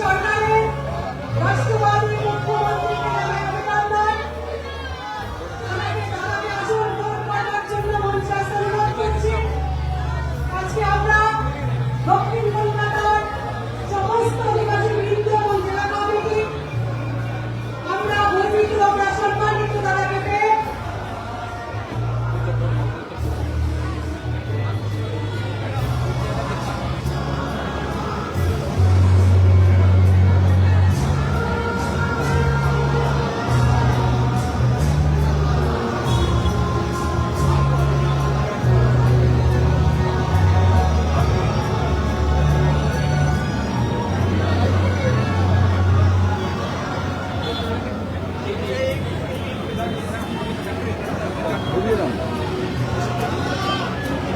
সরকারের রাষ্ট্রবাদী মুখ্যমন্ত্রীকে অভিনন্দন। আমাকে দাঁড়াতে আসুন ভোট করার জন্য মঞ্চে অনুরোধ করছি। আজকে আমরা দক্ষিণ কলকাতার সমস্ত অধিবাসী বৃন্দ এবং জেলা কমিটি আমরা গর্বিত, আমরা সম্মানিত দাদাকে পেয়ে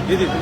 দিদি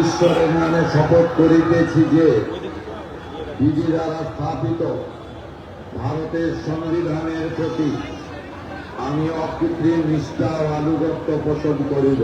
ঈশ্বরের নামে শপথ করিতেছি যে বিধি দ্বারা স্থাপিত ভারতের সংবিধানের প্রতি আমি অকৃত্রিম নিষ্ঠা ও আনুগত্য পোষণ করিব।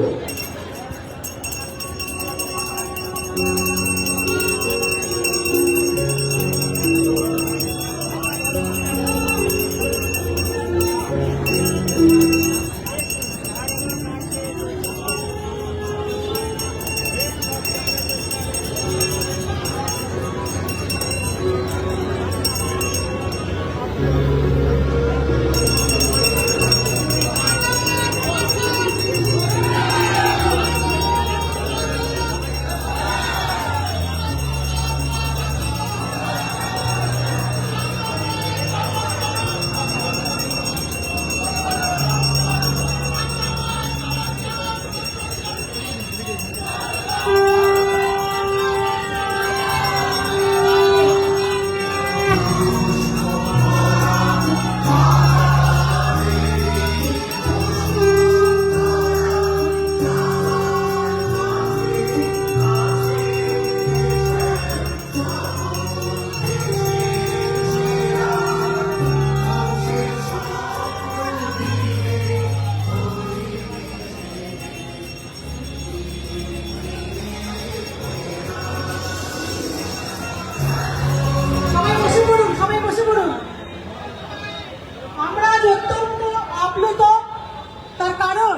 তার কারণ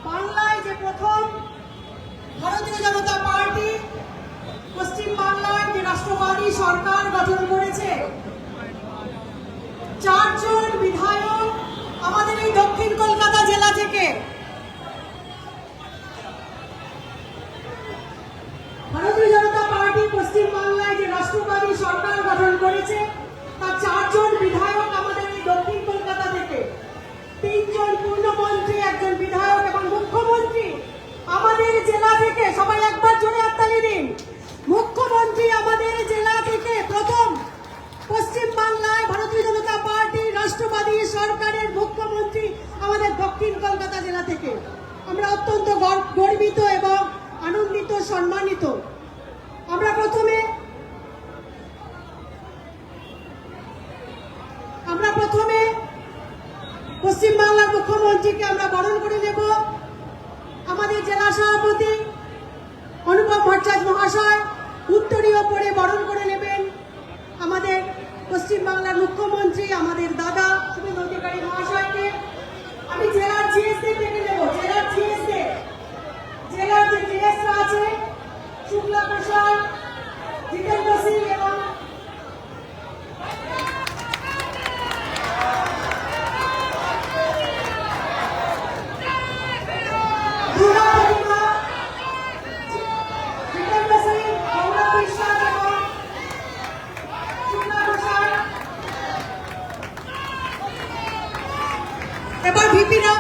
বাংলায় যে প্রথম ভারতীয় জনতা পার্টি পশ্চিম বাংলায় যে রাষ্ট্রবাদী সরকার গঠন করেছে, 4 জন বিধায়ক আমাদের এই দক্ষিণ কলকাতা জেলা থেকে। ভারতীয় জনতা পার্টি পশ্চিম বাংলায় যে রাষ্ট্রবাদী সরকার গঠন করেছে তার 4 জন বিধায়ক আমাদের এই দক্ষিণ কলকাতা থেকে। 3 জন পূর্ণমন্ত্রী, 1 জন বিধায়ক এবং মুখ্যমন্ত্রী আমাদের জেলা থেকে। সবাই একবার জোরে হাততালি দিন। মুখ্যমন্ত্রী আমাদের জেলা থেকে প্রথম দক্ষিণ কলকাতা জেলা থেকে। আমরা অত্যন্ত গর্বিত এবং আনন্দিত, সম্মানিত। আমরা প্রথমে পশ্চিমবাংলার মুখ্যমন্ত্রীকে আমরা বরণ করে নেব। আমাদের জেলা সভাপতি অনুপম ভট্টাচার্য মহাশয় উত্তরীয় পরে বরণ করে নেবেন আমাদের পশ্চিমবাংলার মুখ্যমন্ত্রী, আমাদের দাদা শুভেন্দু অধিকারী মহাশয়কে। আমি জেলার জিএসকে ডেকে নেব। জেলার যে জিএসরা আছে, শুক্লা প্রসাদ, জিতেন্দ্র সিং এবং এবার ভিপিরা